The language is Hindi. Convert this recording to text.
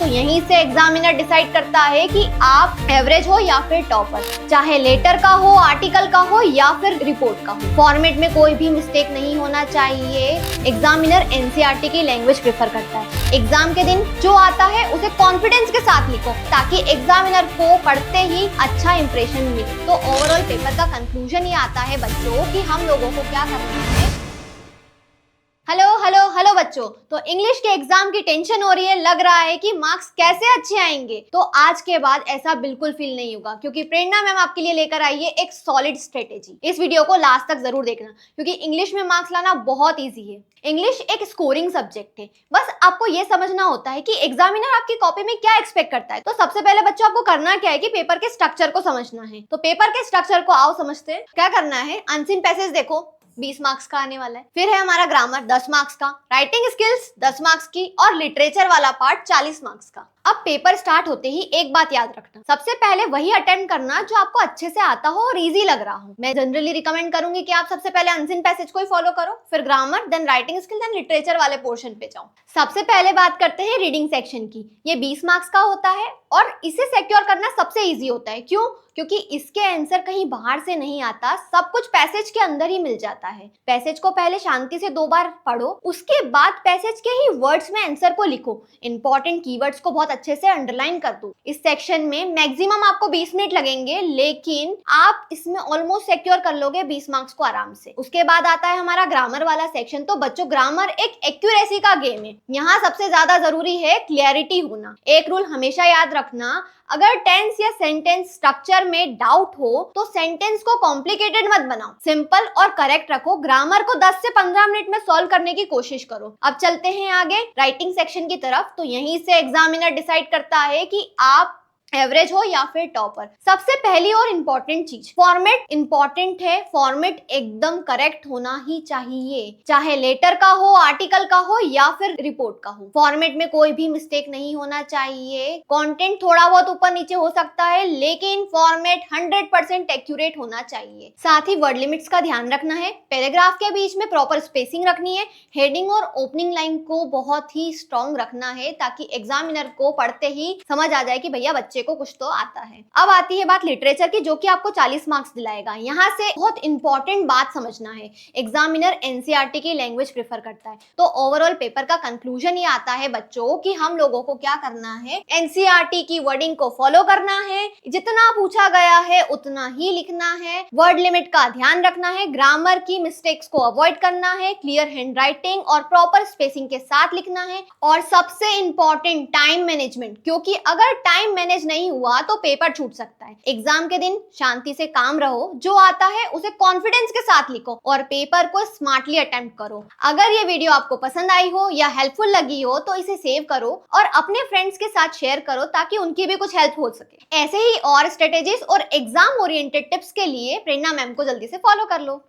तो यहीं से एग्जामिनर डिसाइड करता है कि आप एवरेज हो या फिर टॉपर, चाहे लेटर का हो, आर्टिकल का हो या फिर रिपोर्ट का हो। फॉर्मेट में कोई भी मिस्टेक नहीं होना चाहिए। एग्जामिनर एनसीईआरटी की लैंग्वेज प्रेफर करता है। एग्जाम के दिन जो आता है उसे कॉन्फिडेंस के साथ लिखो ताकि एग्जामिनर को पढ़ते ही अच्छा इंप्रेशन मिले। तो ओवरऑल पेपर का कंक्लूजन ये आता है बच्चों कि हम लोगों को क्या करना है। हेलो हेलो हेलो बच्चों, तो इंग्लिश के एग्जाम की टेंशन हो रही है, लग रहा है कि मार्क्स कैसे अच्छे आएंगे। तो आज के बाद ऐसा बिल्कुल फील नहीं होगा क्योंकि प्रेरणा मैम आपके लिए लेकर आई है एक सॉलिड स्ट्रेटेजी। इस वीडियो को लास्ट तक जरूर देखना क्योंकि इंग्लिश में मार्क्स लाना बहुत ईजी है। इंग्लिश एक स्कोरिंग सब्जेक्ट है, बस आपको ये समझना होता है कि एग्जामिनर आपकी कॉपी में क्या एक्सपेक्ट करता है। तो सबसे पहले बच्चों आपको करना क्या है कि पेपर के स्ट्रक्चर को समझना है। तो पेपर के स्ट्रक्चर को आओ समझते हैं। क्या करना है, अनसीन पैसेज देखो 20 मार्क्स का आने वाला है। फिर है हमारा ग्रामर 10 मार्क्स का, राइटिंग स्किल्स 10 मार्क्स की और लिटरेचर वाला पार्ट 40 मार्क्स का। अब पेपर स्टार्ट होते ही एक बात याद रखना, सबसे पहले वही अटेम्प्ट करना जो आपको अच्छे से आता हो और इजी लग रहा हो। मैं जनरली रिकमेंड करूंगी कि आप सबसे पहले अनसीन पैसेज को ही फॉलो करो, फिर grammar, then writing skill, then literature वाले पोर्शन पे जाओ। सबसे पहले बात करते हैं रीडिंग सेक्शन की। ये 20 मार्क्स का होता है और इसे सिक्योर करना सबसे इजी होता है। क्यों? क्योंकि इसके आंसर कहीं बाहर से नहीं आता, सब कुछ पैसेज के अंदर ही मिल जाता है। पैसेज को पहले शांति से 2 बार पढ़ो, उसके बाद पैसेज के ही वर्ड्स में आंसर को लिखो। इंपॉर्टेंट कीवर्ड्स को बहुत अच्छे से अंडरलाइन कर दो। इस सेक्शन में मैक्सिमम आपको 20 मिनट लगेंगे, लेकिन आप इसमें ऑलमोस्ट सिक्योर कर लोगे 20 मार्क्स को आराम से। उसके बाद आता है हमारा ग्रामर वाला सेक्शन। तो बच्चों, ग्रामर एक एक्यूरेसी का गेम है। यहाँ सबसे ज्यादा जरूरी है क्लियरिटी होना। एक रूल हमेशा याद रखना, अगर टेंस या सेंटेंस स्ट्रक्चर में डाउट हो तो सेंटेंस को कॉम्प्लिकेटेड मत बनाओ, सिंपल और करेक्ट रखो। ग्रामर को 10 से 15 मिनट में सॉल्व करने की कोशिश करो। अब चलते हैं आगे राइटिंग सेक्शन की तरफ। तो यहीं से एग्जामिनर डिसाइड करता है कि आप एवरेज हो या फिर टॉपर। सबसे पहली और इंपॉर्टेंट चीज, फॉर्मेट इंपॉर्टेंट है। फॉर्मेट एकदम करेक्ट होना ही चाहिए, चाहे लेटर का हो, आर्टिकल का हो या फिर रिपोर्ट का हो। फॉर्मेट में कोई भी मिस्टेक नहीं होना चाहिए। कंटेंट थोड़ा बहुत ऊपर नीचे हो सकता है, लेकिन फॉर्मेट 100% एक्यूरेट होना चाहिए। साथ ही वर्ड लिमिट्स का ध्यान रखना है। पैराग्राफ के बीच में प्रॉपर स्पेसिंग रखनी है। हेडिंग और ओपनिंग लाइन को बहुत ही स्ट्रॉन्ग रखना है ताकि एग्जामिनर को पढ़ते ही समझ आ जाए कि भैया बच्चे को कुछ तो आता है। अब आती है बात लिटरेचर की, जो कि आपको 40 मार्क्स दिलाएगा। यहाँ से बहुत इंपॉर्टेंट बात समझना है, एग्जामिनर एनसीईआरटी की लैंग्वेज प्रेफर करता है। तो ओवरऑल पेपर का कंक्लूजन ये आता है बच्चों कि हम लोगों को क्या करना है, एनसीईआरटी की वर्डिंग को फॉलो करना है। जितना पूछा गया है उतना ही लिखना है। वर्ड लिमिट का ध्यान रखना है। ग्रामर की मिस्टेक्स को अवॉइड करना है। क्लियर हैंड राइटिंग और प्रॉपर स्पेसिंग के साथ लिखना है। और सबसे इंपॉर्टेंट टाइम मैनेजमेंट, क्योंकि अगर टाइम मैनेज नहीं हुआ तो पेपर छूट सकता है। एग्जाम के दिन शांति से काम रहो, जो आता है उसे कॉन्फिडेंस के साथ लिखो और पेपर को स्मार्टली अटेम्प्ट करो। अगर ये वीडियो आपको पसंद आई हो या हेल्पफुल लगी हो तो इसे सेव करो और अपने फ्रेंड्स के साथ शेयर करो ताकि उनकी भी कुछ हेल्प हो सके। ऐसे ही और स्ट्रेटेजीज और एग्जाम ओरिएंटेड टिप्स के लिए प्रेरणा मैम को जल्दी से फॉलो कर लो।